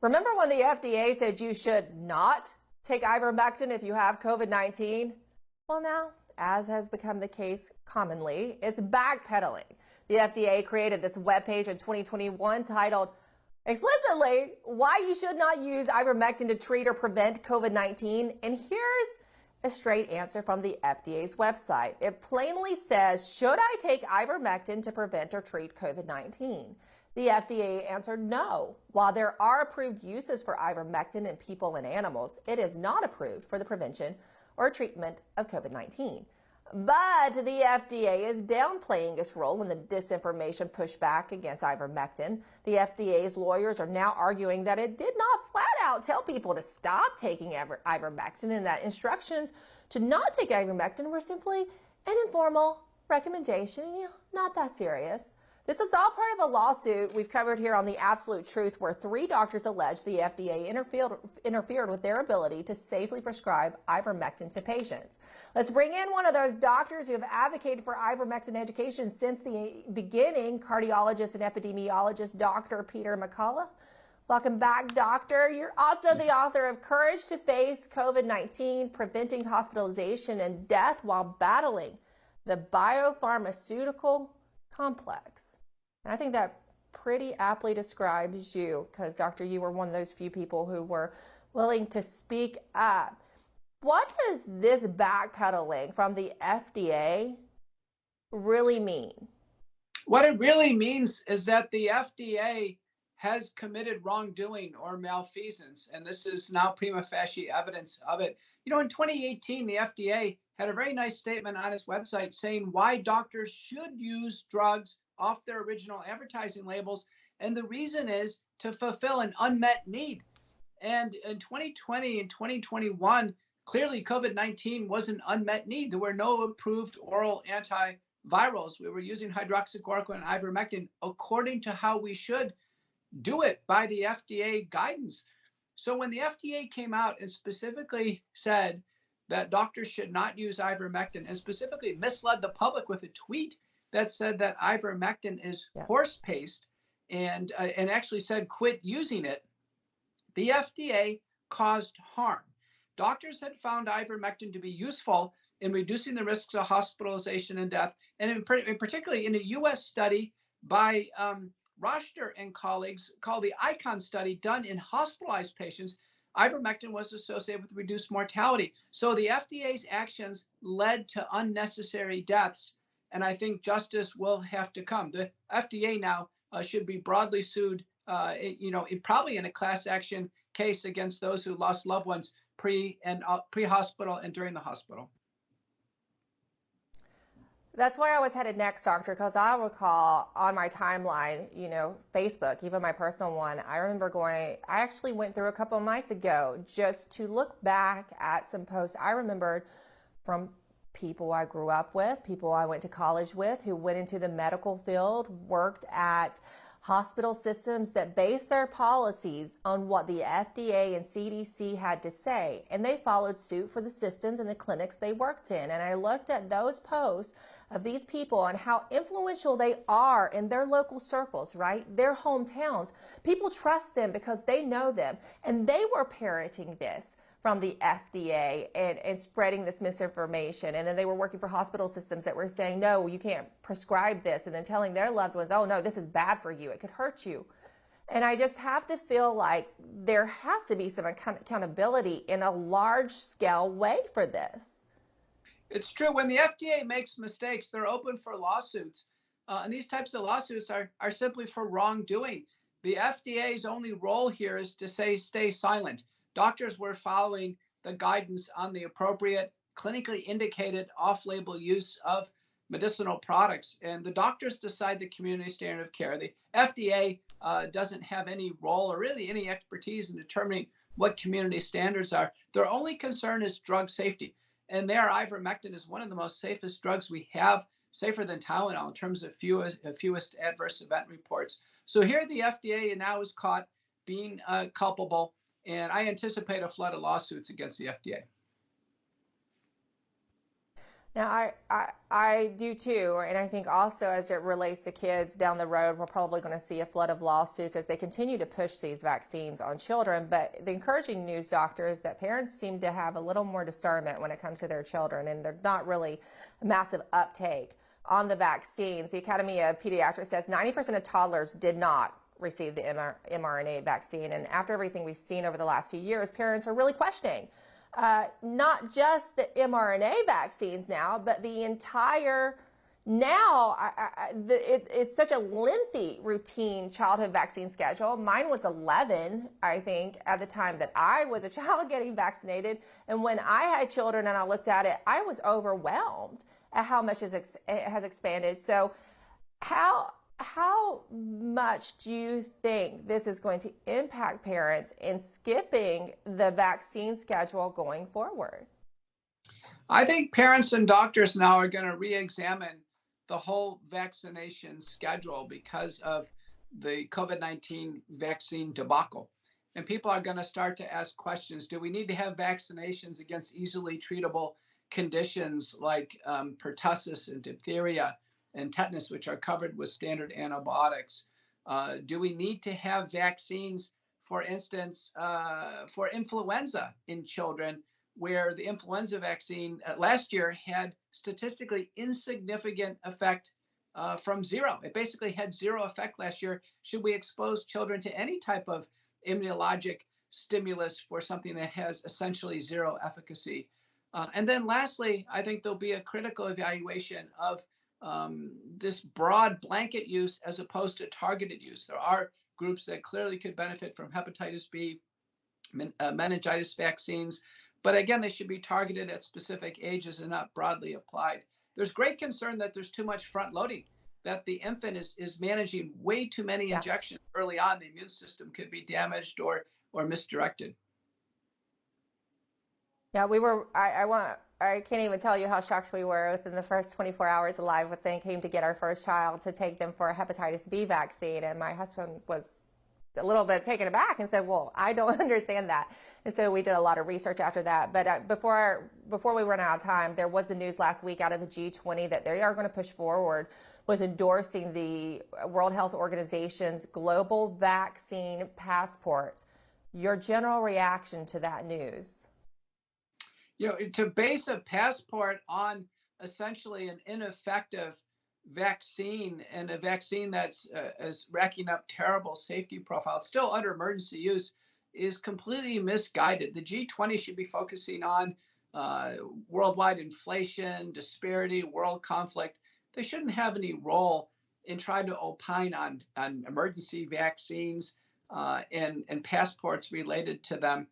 Remember when the FDA said you should not take ivermectin if you have COVID-19? Well, now, as has become the case commonly, it's backpedaling. The FDA created this webpage in 2021 titled explicitly why you should not use ivermectin to treat or prevent COVID-19. And here's a straight answer from the FDA's website. It plainly says, should I take ivermectin to prevent or treat COVID-19? The FDA answered no. While there are approved uses for ivermectin in people and animals, it is not approved for the prevention or treatment of COVID-19. But the FDA is downplaying its role in the disinformation pushback against ivermectin. The FDA's lawyers are now arguing that it did not flat out tell people to stop taking ivermectin and that instructions to not take ivermectin were simply an informal recommendation, not that serious. This is all part of a lawsuit we've covered here on The Absolute Truth, where 3 doctors allege the FDA interfered with their ability to safely prescribe ivermectin to patients. Let's bring in one of those doctors who have advocated for ivermectin education since the beginning, cardiologist and epidemiologist Dr. Peter McCullough. Welcome back, doctor. You're also the author of Courage to Face COVID-19, Preventing Hospitalization and Death While Battling the Biopharmaceutical Complex. And I think that pretty aptly describes you, because, doctor, you were one of those few people who were willing to speak up. What does this backpedaling from the FDA really mean? What it really means is that the FDA has committed wrongdoing or malfeasance, and this is now prima facie evidence of it. You know, in 2018, the FDA had a very nice statement on its website saying why doctors should use drugs off their original advertising labels, and the reason is to fulfill an unmet need. And in 2020 and 2021, clearly COVID-19 was an unmet need. There were no approved oral antivirals. We were using hydroxychloroquine and ivermectin according to how we should do it by the FDA guidance. So when the FDA came out and specifically said that doctors should not use ivermectin, and specifically misled the public with a tweet that said that ivermectin is horse paste, and actually said quit using it, the FDA caused harm. Doctors had found ivermectin to be useful in reducing the risks of hospitalization and death, and particularly in a U.S. study by Roster and colleagues called the ICON study done in hospitalized patients, ivermectin was associated with reduced mortality. So the FDA's actions led to unnecessary deaths, and I think justice will have to come. The FDA now should be broadly sued, probably in a class action case against those who lost loved ones pre-hospital and during the hospital. That's where I was headed next, doctor, because I recall on my timeline, Facebook, even my personal one, I actually went through a couple of nights ago just to look back at some posts I remembered from people I grew up with, people I went to college with, who went into the medical field, worked at hospital systems that based their policies on what the FDA and CDC had to say, and they followed suit for the systems and the clinics they worked in. And I looked at those posts of these people and how influential they are in their local circles, right? Their hometowns. People trust them because they know them, and they were parroting this from the FDA and spreading this misinformation. And then they were working for hospital systems that were saying, no, you can't prescribe this, and then telling their loved ones, oh no, this is bad for you, it could hurt you. And I just have to feel like there has to be some accountability in a large scale way for this. It's true. When the FDA makes mistakes, they're open for lawsuits. And these types of lawsuits are simply for wrongdoing. The FDA's only role here is to say, stay silent. Doctors were following the guidance on the appropriate clinically indicated off-label use of medicinal products, and the doctors decide the community standard of care. The FDA doesn't have any role or really any expertise in determining what community standards are. Their only concern is drug safety, and there ivermectin is one of the most safest drugs we have, safer than Tylenol in terms of fewest adverse event reports. So here the FDA now is caught being culpable, and I anticipate a flood of lawsuits against the FDA. Now, I do too, and I think also as it relates to kids down the road, we're probably going to see a flood of lawsuits as they continue to push these vaccines on children. But the encouraging news, doctor, is that parents seem to have a little more discernment when it comes to their children, and there's not really a massive uptake on the vaccines. The Academy of Pediatrics says 90% of toddlers did not receive the mRNA vaccine, and after everything we've seen over the last few years, parents are really questioning not just the mRNA vaccines now, but the entire it's such a lengthy routine childhood vaccine schedule. Mine was 11, I think, at the time that I was a child getting vaccinated. And when I had children and I looked at it, I was overwhelmed at how much it has expanded. So how much do you think this is going to impact parents in skipping the vaccine schedule going forward? I think parents and doctors now are going to re-examine the whole vaccination schedule because of the COVID-19 vaccine debacle. And people are going to start to ask questions. Do we need to have vaccinations against easily treatable conditions like pertussis and diphtheria and tetanus, which are covered with standard antibiotics? Do we need to have vaccines, for instance, for influenza in children, where the influenza vaccine last year had statistically insignificant effect from zero? It basically had zero effect last year. Should we expose children to any type of immunologic stimulus for something that has essentially zero efficacy? And then lastly, I think there'll be a critical evaluation of this broad blanket use as opposed to targeted use. There are groups that clearly could benefit from hepatitis B, meningitis vaccines, but again, they should be targeted at specific ages and not broadly applied. There's great concern that there's too much front loading, that the infant is managing way too many injections early on. The immune system could be damaged or misdirected. Yeah, I can't even tell you how shocked we were within the first 24 hours alive when they came to get our first child to take them for a hepatitis B vaccine. And my husband was a little bit taken aback and said, well, I don't understand that. And so we did a lot of research after that. But before we run out of time, there was the news last week out of the G20 that they are going to push forward with endorsing the World Health Organization's global vaccine passports. Your general reaction to that news? To base a passport on essentially an ineffective vaccine and a vaccine that's is racking up terrible safety profiles, still under emergency use, is completely misguided. The G20 should be focusing on worldwide inflation, disparity, world conflict. They shouldn't have any role in trying to opine on emergency vaccines and passports related to them.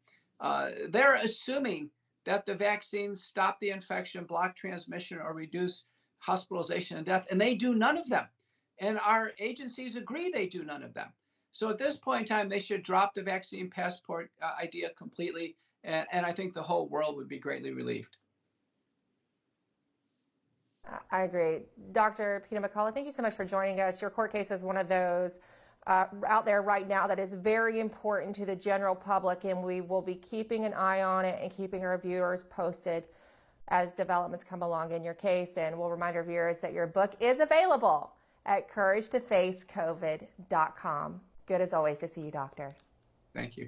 They're assuming that the vaccines stop the infection, block transmission, or reduce hospitalization and death, and they do none of them. And our agencies agree they do none of them. So at this point in time, they should drop the vaccine passport idea completely, and I think the whole world would be greatly relieved. I agree. Dr. Peter McCullough, thank you so much for joining us. Your court case is one of those out there right now that is very important to the general public, and we will be keeping an eye on it and keeping our viewers posted as developments come along in your case. And we'll remind our viewers that your book is available at couragetofacecovid.com. Good as always to see you, doctor. Thank you.